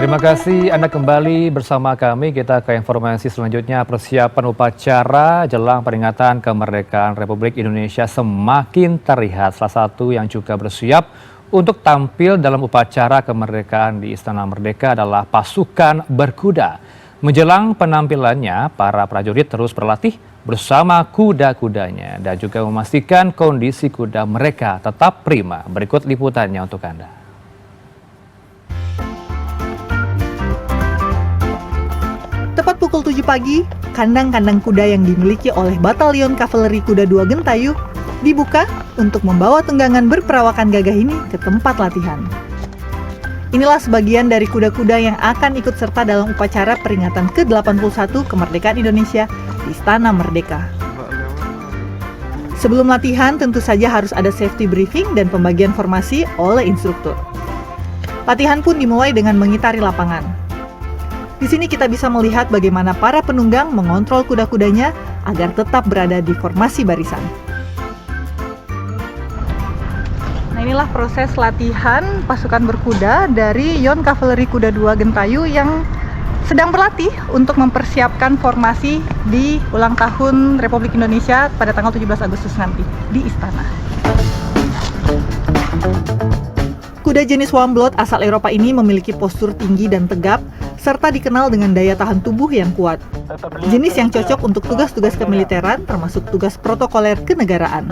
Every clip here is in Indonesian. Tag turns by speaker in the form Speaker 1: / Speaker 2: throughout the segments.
Speaker 1: Terima kasih Anda kembali bersama kami. Kita ke informasi selanjutnya. Persiapan upacara jelang peringatan kemerdekaan Republik Indonesia semakin terlihat. Salah satu yang juga bersiap untuk tampil dalam upacara kemerdekaan di Istana Merdeka adalah pasukan berkuda. Menjelang penampilannya, para prajurit terus berlatih bersama kuda-kudanya dan juga memastikan kondisi kuda mereka tetap prima. Berikut liputannya untuk Anda.
Speaker 2: Tepat pukul 7 pagi, kandang-kandang kuda yang dimiliki oleh Batalion Kavaleri Kuda 2 Gentayu dibuka untuk membawa tunggangan berperawakan gagah ini ke tempat latihan. Inilah sebagian dari kuda-kuda yang akan ikut serta dalam upacara peringatan ke-81 kemerdekaan Indonesia di Istana Merdeka. Sebelum latihan, tentu saja harus ada safety briefing dan pembagian formasi oleh instruktur. Latihan pun dimulai dengan mengitari lapangan. Di sini kita bisa melihat bagaimana para penunggang mengontrol kuda-kudanya agar tetap berada di formasi barisan. Nah, inilah proses latihan pasukan berkuda dari Yon Kavaleri Kuda 2 Gentayu yang sedang berlatih untuk mempersiapkan formasi di ulang tahun Republik Indonesia pada tanggal 17 Agustus nanti di Istana. Kuda jenis Wamblot asal Eropa ini memiliki postur tinggi dan tegap, serta dikenal dengan daya tahan tubuh yang kuat. Jenis yang cocok untuk tugas-tugas kemiliteran, termasuk tugas protokoler kenegaraan.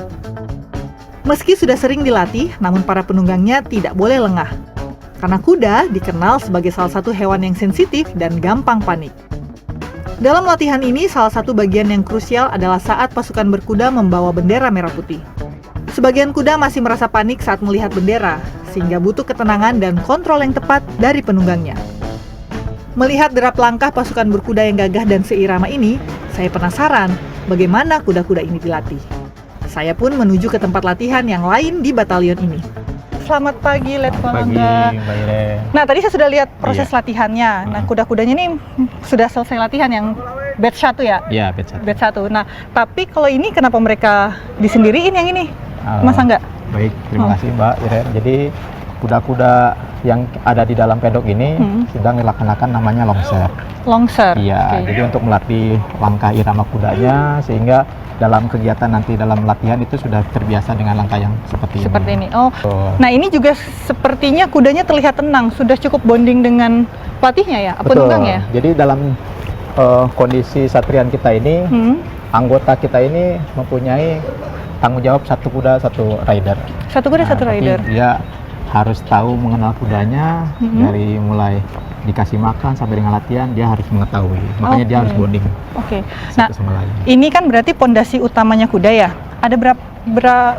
Speaker 2: Meski sudah sering dilatih, namun para penunggangnya tidak boleh lengah. Karena kuda dikenal sebagai salah satu hewan yang sensitif dan gampang panik. Dalam latihan ini, salah satu bagian yang krusial adalah saat pasukan berkuda membawa bendera merah putih. Sebagian kuda masih merasa panik saat melihat bendera, sehingga butuh ketenangan dan kontrol yang tepat dari penunggangnya. Melihat derap langkah pasukan berkuda yang gagah dan seirama ini, saya penasaran bagaimana kuda-kuda ini dilatih. Saya pun menuju ke tempat latihan yang lain di batalion ini. Selamat pagi, Letnan Angga.
Speaker 3: Mbak Irene.
Speaker 2: Nah, tadi saya sudah lihat proses latihannya. Nah, kuda-kudanya ini sudah selesai latihan yang batch 1 ya?
Speaker 3: Iya, batch 1.
Speaker 2: Batch 1. Nah, tapi kalau ini kenapa mereka disendiriin yang ini? Mas Angga?
Speaker 3: Baik, terima kasih Mbak Irene. Jadi kuda-kuda yang ada di dalam pedok ini sedang dilaksanakan namanya longser.
Speaker 2: Longser?
Speaker 3: Iya, jadi untuk melatih langkah irama kudanya sehingga dalam kegiatan nanti dalam latihan itu sudah terbiasa dengan langkah yang seperti
Speaker 2: ini. Oh, nah ini juga sepertinya kudanya terlihat tenang, sudah cukup bonding dengan pelatihnya ya, penunggangnya.
Speaker 3: Jadi dalam kondisi satrian kita ini, anggota kita ini mempunyai tanggung jawab satu kuda satu rider.
Speaker 2: Satu kuda satu rider.
Speaker 3: Dia harus tahu mengenal kudanya dari mulai dikasih makan sampai dengan latihan dia harus mengetahui. Makanya dia harus bonding.
Speaker 2: Nah, ini kan berarti pondasi utamanya kuda ya. Ada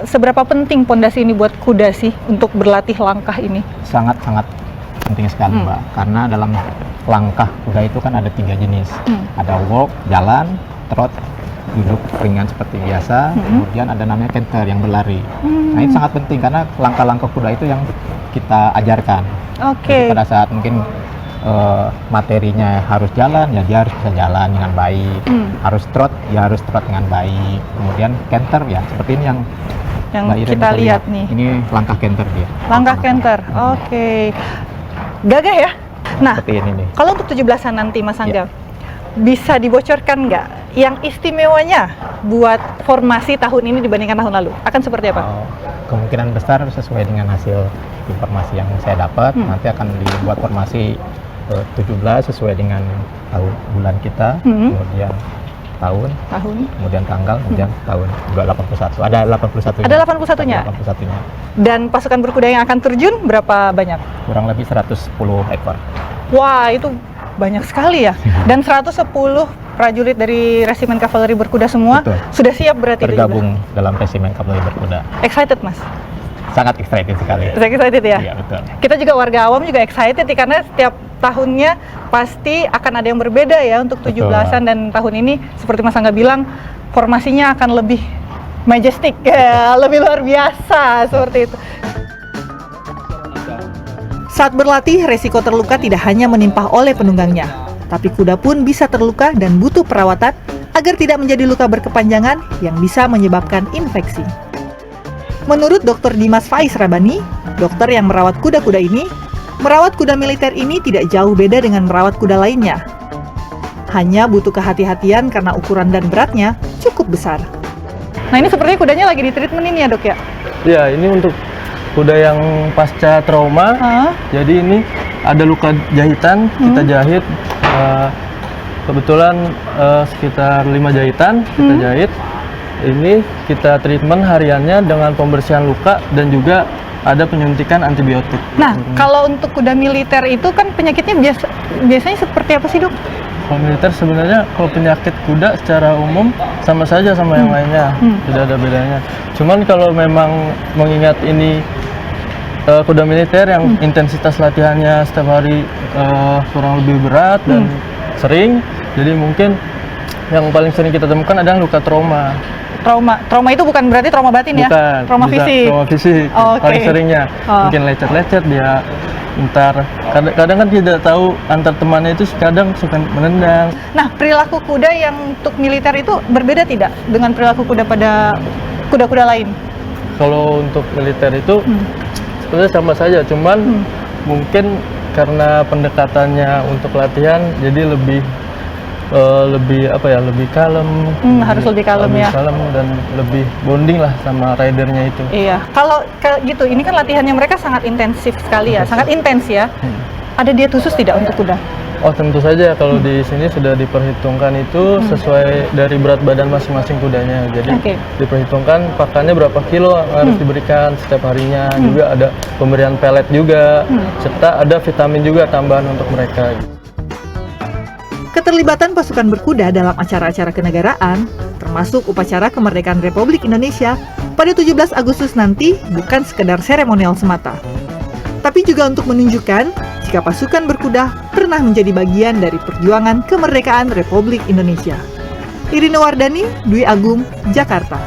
Speaker 2: seberapa penting pondasi ini buat kuda sih untuk berlatih langkah ini?
Speaker 3: Sangat-sangat penting sekali, Mbak. Karena dalam langkah kuda itu kan ada 3 jenis. Ada walk, jalan, trot, duduk ringan seperti biasa, kemudian ada namanya canter yang berlari. Nah, ini sangat penting karena langkah-langkah kuda itu yang kita ajarkan. Jadi pada saat mungkin materinya harus jalan, ya dia harus bisa jalan dengan baik. Harus trot, ya harus trot dengan baik. Kemudian canter ya seperti ini yang
Speaker 2: kita lihat nih.
Speaker 3: Ini langkah canter dia.
Speaker 2: Langkah canter. Gagah ya. Nah,
Speaker 3: seperti ini nih.
Speaker 2: Kalau untuk 17-an nanti Mas Angga, bisa dibocorkan nggak yang istimewanya buat formasi tahun ini dibandingkan tahun lalu? Akan seperti apa?
Speaker 3: Kemungkinan besar sesuai dengan hasil informasi yang saya dapat, nanti akan dibuat formasi 17 sesuai dengan tahun bulan kita, kemudian tahun, kemudian tanggal, kemudian tahun 81. Ada 81-nya.
Speaker 2: Ada 81-nya? Ada
Speaker 3: 81-nya.
Speaker 2: Dan pasukan berkuda yang akan terjun berapa banyak?
Speaker 3: Kurang lebih 110 ekor.
Speaker 2: Wah, itu banyak sekali ya. Dan 110 prajurit dari Resimen Kavaleri Berkuda semua sudah siap berarti
Speaker 3: tergabung dalam Resimen Kavaleri Berkuda.
Speaker 2: Excited, Mas?
Speaker 3: Sangat excited sekali.
Speaker 2: Excited ya?
Speaker 3: Iya, betul.
Speaker 2: Kita juga warga awam juga excited ya, karena setiap tahunnya pasti akan ada yang berbeda ya untuk 17-an, dan tahun ini seperti Mas Angga bilang formasinya akan lebih majestic ya, lebih luar biasa seperti itu. Saat berlatih, resiko terluka tidak hanya menimpa oleh penunggangnya, tapi kuda pun bisa terluka dan butuh perawatan agar tidak menjadi luka berkepanjangan yang bisa menyebabkan infeksi. Menurut Dr. Dimas Faiz Rabani, dokter yang merawat kuda-kuda ini, Merawat kuda militer ini tidak jauh beda dengan merawat kuda lainnya. Hanya butuh kehati-hatian karena ukuran dan beratnya cukup besar. Nah, ini sepertinya kudanya lagi di treatment ini ya, Dok ya?
Speaker 4: Ya, ini untuk kuda yang pasca trauma. Jadi ini ada luka jahitan, kita jahit. Kebetulan sekitar 5 jahitan kita jahit. Ini kita treatment hariannya dengan pembersihan luka dan juga ada penyuntikan antibiotik.
Speaker 2: Nah, kalau untuk kuda militer itu kan penyakitnya biasanya seperti apa sih, Dok?
Speaker 4: Kalau militer sebenarnya kalau penyakit kuda secara umum sama saja sama yang lainnya, tidak ada bedanya. Cuman kalau memang mengingat ini kuda militer yang intensitas latihannya setiap hari kurang lebih berat dan sering, jadi mungkin yang paling sering kita temukan adalah luka trauma.
Speaker 2: Trauma itu bukan berarti trauma batin ya?
Speaker 4: Bukan,
Speaker 2: Trauma
Speaker 4: bisa
Speaker 2: fisik.
Speaker 4: trauma fisik. Paling seringnya mungkin lecet-lecet dia, entar kadang kan tidak tahu antar temannya itu kadang suka menendang.
Speaker 2: Nah, perilaku kuda yang untuk militer itu berbeda tidak dengan perilaku kuda pada kuda-kuda lain?
Speaker 4: Kalau untuk militer itu sebenarnya sama saja, cuman mungkin karena pendekatannya untuk latihan jadi lebih lebih kalem,
Speaker 2: harus lebih kalem ya.
Speaker 4: Kalem dan lebih bonding lah sama ridernya itu.
Speaker 2: Iya, kalau gitu, ini kan latihannya mereka sangat intensif sekali ya, sangat intens ya. Ada diet khusus tidak untuk kuda?
Speaker 4: Oh, tentu saja kalau di sini sudah diperhitungkan itu sesuai dari berat badan masing-masing kudanya. Jadi diperhitungkan pakannya berapa kilo harus diberikan setiap harinya. Juga ada pemberian pelet juga, serta ada vitamin juga tambahan untuk mereka.
Speaker 2: Keterlibatan pasukan berkuda dalam acara-acara kenegaraan, termasuk upacara kemerdekaan Republik Indonesia pada 17 Agustus nanti bukan sekedar seremonial semata, tapi juga untuk menunjukkan jika pasukan berkuda pernah menjadi bagian dari perjuangan kemerdekaan Republik Indonesia. Irina Wardani, Dwi Agung, Jakarta.